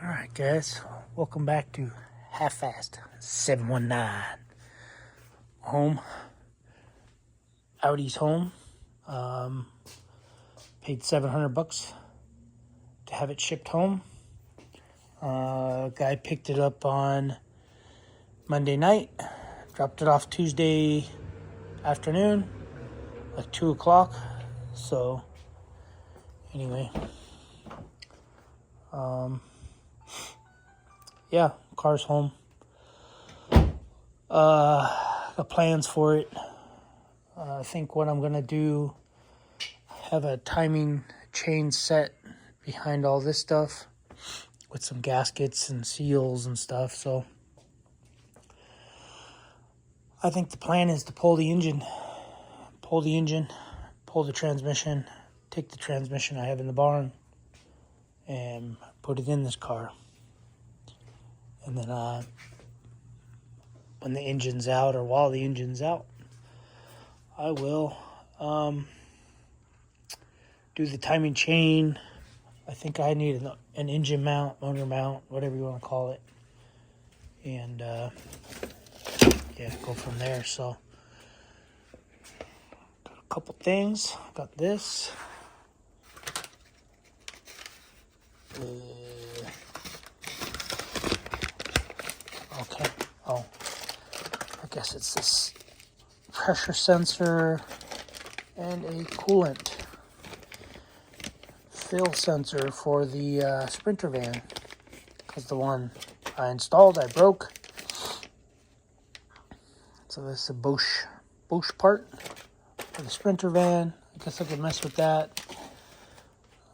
Alright guys, welcome back to Half-Fast 719. Home. Audi's home. Paid $700 to have it shipped home. Guy picked it up on Monday night, dropped it off Tuesday afternoon, like 2 o'clock. So, anyway, yeah, car's home. Got plans for it. I think what I'm gonna do, have a timing chain set behind all this stuff with some gaskets and seals and stuff. So I think the plan is to pull the engine, pull the transmission, take the transmission I have in the barn and put it in this car. And then when the engine's out, or while the engine's out, I will do the timing chain. I think I need an engine mount, motor mount, whatever you want to call it. And yeah, go from there. So got a couple things. Got this. Okay. Oh, I guess it's this pressure sensor and a coolant fill sensor for the Sprinter van, because the one I installed I broke. So this is a Bosch part for the Sprinter van. I guess I could mess with that.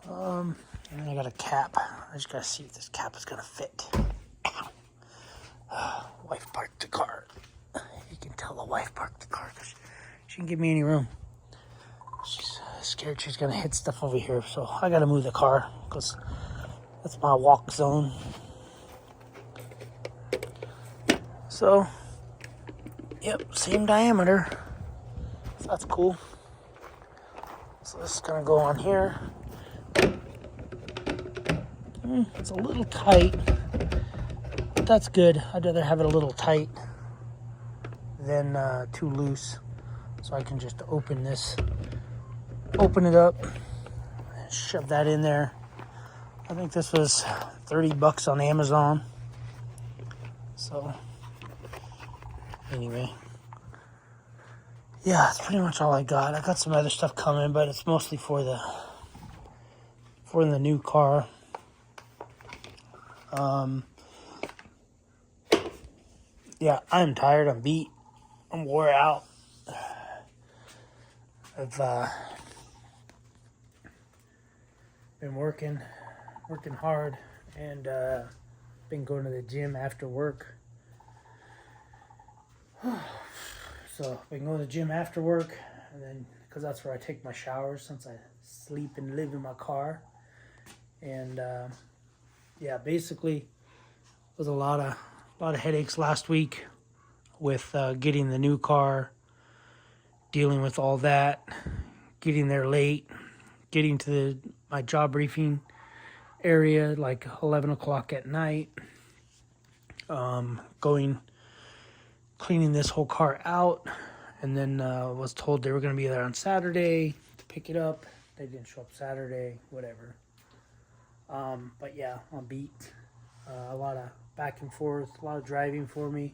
And then I got a cap. I just gotta see if this cap is gonna fit. Wife parked the car. You can tell the wife parked the car because she didn't give me any room. She's scared she's gonna hit stuff over here, so I gotta move the car because that's my walk zone. So, yep, same diameter. So that's cool. So this is gonna go on here. It's a little tight, but that's good. I'd rather have it a little tight than too loose. So I can just open it up, and shove that in there. I think this was $30 on Amazon. So anyway, yeah, that's pretty much all I got. I got some other stuff coming, but it's mostly for the new car. Yeah, I'm tired. I'm beat. I'm wore out. I've been working hard, and been going to the gym after work. So I've been going to the gym after work, and then because that's where I take my showers, since I sleep and live in my car. And yeah, basically, it was a lot of headaches last week with getting the new car, dealing with all that, getting there late, getting to my job briefing area like 11 o'clock at night, cleaning this whole car out, and then was told they were going to be there on Saturday to pick it up. They didn't show up Saturday, whatever. But yeah, I'm beat. A lot of back and forth, a lot of driving for me.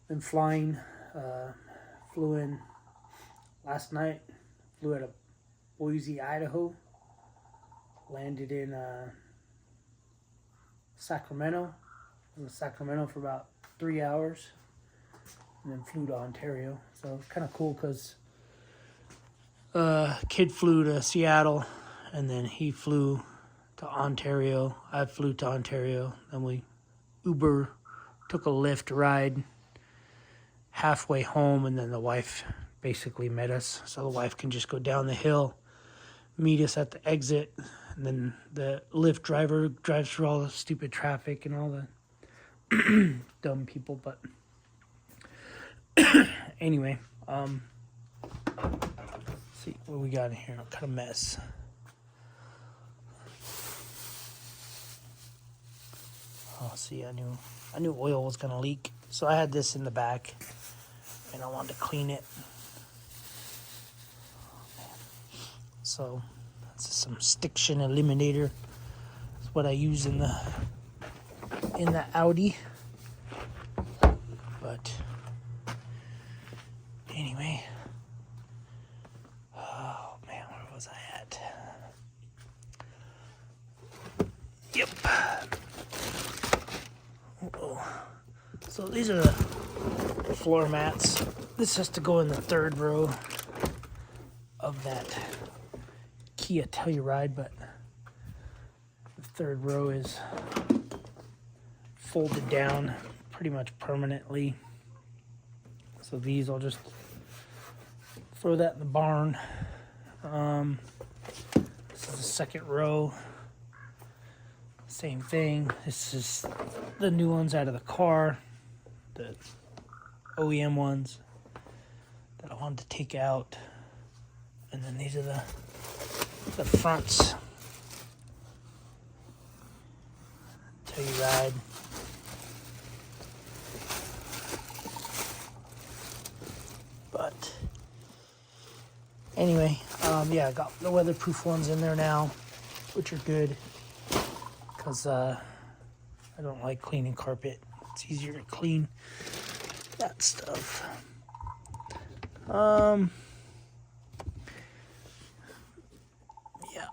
Been flying, flew in last night, flew out of Boise, Idaho, landed in Sacramento. I was in Sacramento for about 3 hours, and then flew to Ontario. So it's kind of cool because kid flew to Seattle, and then he flew to Ontario. I flew to Ontario, and we took a Lyft ride halfway home, and then the wife basically met us, so the wife can just go down the hill, meet us at the exit, and then the Lyft driver drives through all the stupid traffic and all the dumb people. But anyway, see what we got in here. What kind of mess? see, I knew oil was gonna leak, so I had this in the back, and I wanted to clean it. So that's just some stiction eliminator. That's what I use in the Audi. But anyway, oh man, where was I at? Yep. Uh-oh. So these are the floor mats. This has to go in the third row of that Kia Telluride, but the third row is folded down pretty much permanently. So these, I'll just throw that in the barn. This is the second row. Same thing. This is the new ones out of the car, the OEM ones that I wanted to take out. And then these are the fronts. Telluride. But anyway, yeah, I got the weatherproof ones in there now, which are good because I don't like cleaning carpet. It's easier to clean that stuff. Yeah.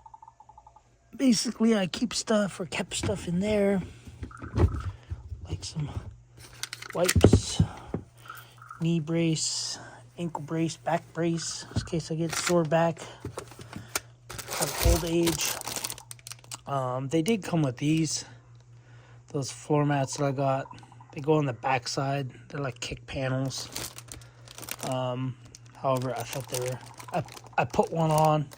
Basically, I keep stuff or kept stuff in there, like some wipes, knee brace, ankle brace, back brace, in case I get sore back, have old age. They did come with those floor mats that I got. They go on the back side. They're like kick panels. However, I thought they were, I put one on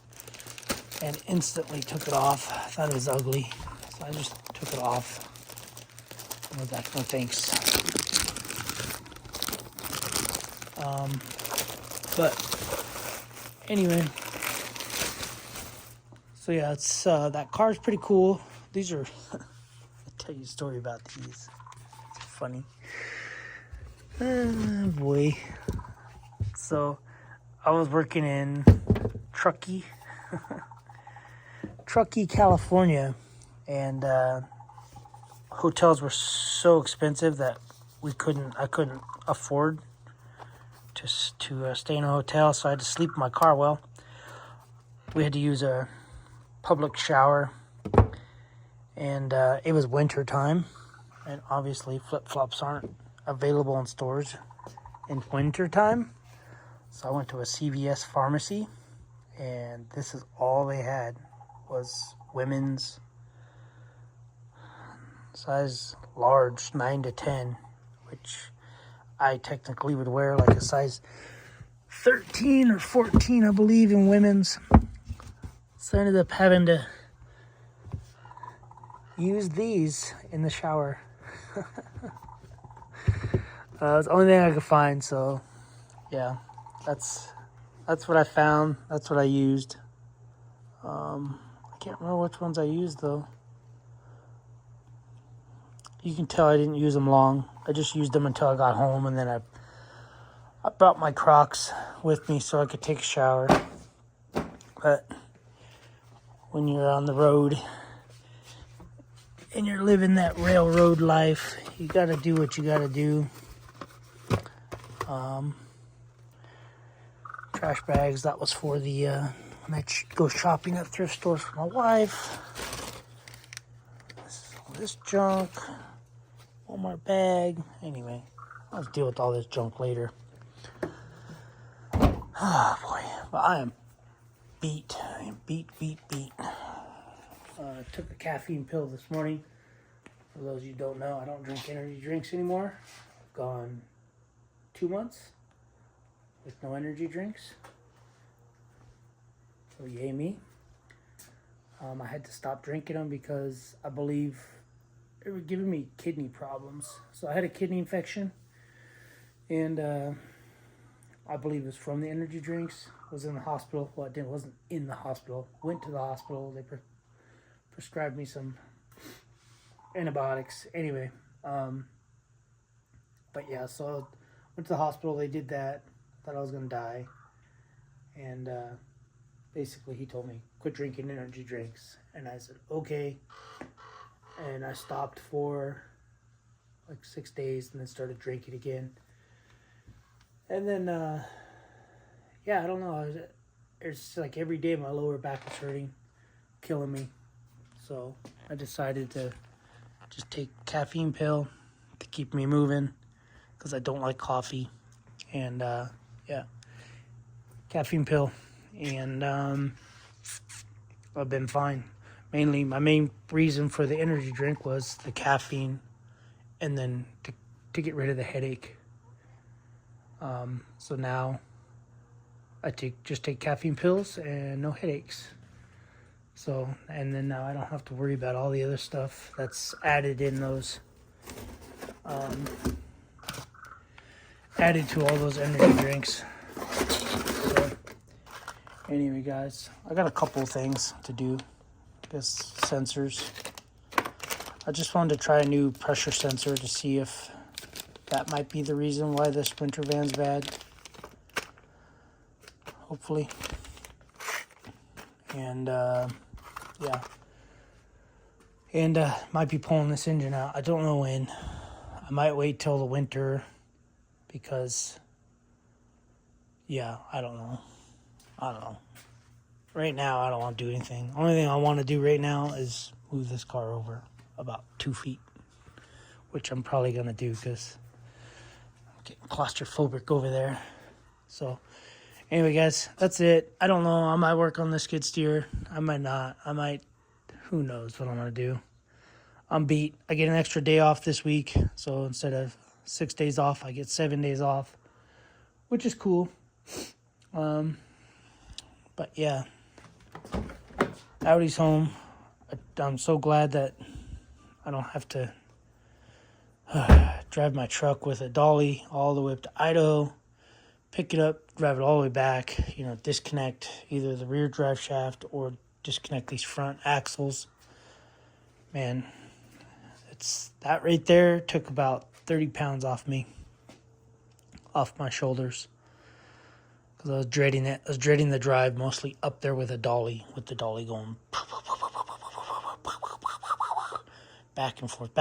and instantly took it off. I thought it was ugly, so I just took it off. I was like, no thanks. But anyway, so yeah, it's that car's pretty cool. These are I'll tell you a story about these. It's funny. Oh boy. So I was working in Truckee, California, and hotels were so expensive that I couldn't afford to stay in a hotel, so I had to sleep in my car. Well, we had to use a public shower, and it was winter time, and obviously flip-flops aren't available in stores in winter time. So I went to a CVS pharmacy, and this is all they had was women's size large, 9 to 10, which I technically would wear like a size 13 or 14, I believe, in women's. So I ended up having to use these in the shower. It's the only thing I could find, so yeah, that's what I found. That's what I used. I can't remember which ones I used, though. You can tell I didn't use them long. I just used them until I got home, and then I brought my Crocs with me so I could take a shower. But when you're on the road and you're living that railroad life, you gotta do what you gotta do. Trash bags, that was for the when I go shopping at thrift stores for my wife. This junk, Walmart bag. Anyway, I'll deal with all this junk later. Oh boy, but I am beat. I am beat. Took a caffeine pill this morning. For those of you who don't know, I don't drink energy drinks anymore. I've gone 2 months with no energy drinks. So yay me. I had to stop drinking them because I believe they were giving me kidney problems. So I had a kidney infection, and I believe it was from the energy drinks. Was in the hospital. Well, it wasn't in the hospital. Went to the hospital. They prescribed me some antibiotics. Anyway, but yeah, so went to the hospital. They did that. Thought I was gonna die, and basically he told me quit drinking energy drinks, and I said okay, and I stopped for like 6 days, and then started drinking again, and then yeah, I don't know. It's like every day my lower back was hurting, killing me, so I decided to just take caffeine pill to keep me moving because I don't like coffee, and yeah, caffeine pill, and I've been fine. Mainly, my main reason for the energy drink was the caffeine, and then to get rid of the headache. So now I just take caffeine pills and no headaches. So, and then now I don't have to worry about all the other stuff that's added in those, added to all those energy drinks. So, anyway, guys, I got a couple things to do. I guess sensors. I just wanted to try a new pressure sensor to see if that might be the reason why the Sprinter van's bad. Hopefully. And, yeah. And might be pulling this engine out. I don't know when. I might wait till the winter because, yeah, I don't know. Right now, I don't want to do anything. Only thing I want to do right now is move this car over about 2 feet, which I'm probably going to do because I'm getting claustrophobic over there. So, anyway, guys, that's it. I don't know. I might work on the skid steer. I might not. Who knows what I'm going to do. I'm beat. I get an extra day off this week. So instead of 6 days off, I get 7 days off, which is cool. But yeah, Audi's home. I'm so glad that I don't have to drive my truck with a dolly all the way up to Idaho, pick it up, drive it all the way back, disconnect either the rear drive shaft or disconnect these front axles. Man, that right there took about 30 pounds off my shoulders, because I was dreading it. I was dreading the drive mostly up there with the dolly going back and forth,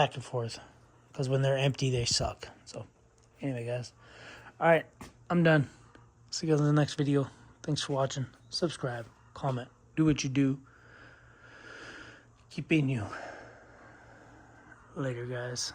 because when they're empty, they suck. So, anyway, guys. All right, I'm done. See you guys in the next video. Thanks for watching. Subscribe, comment, do what you do. Keep being you. Later, guys.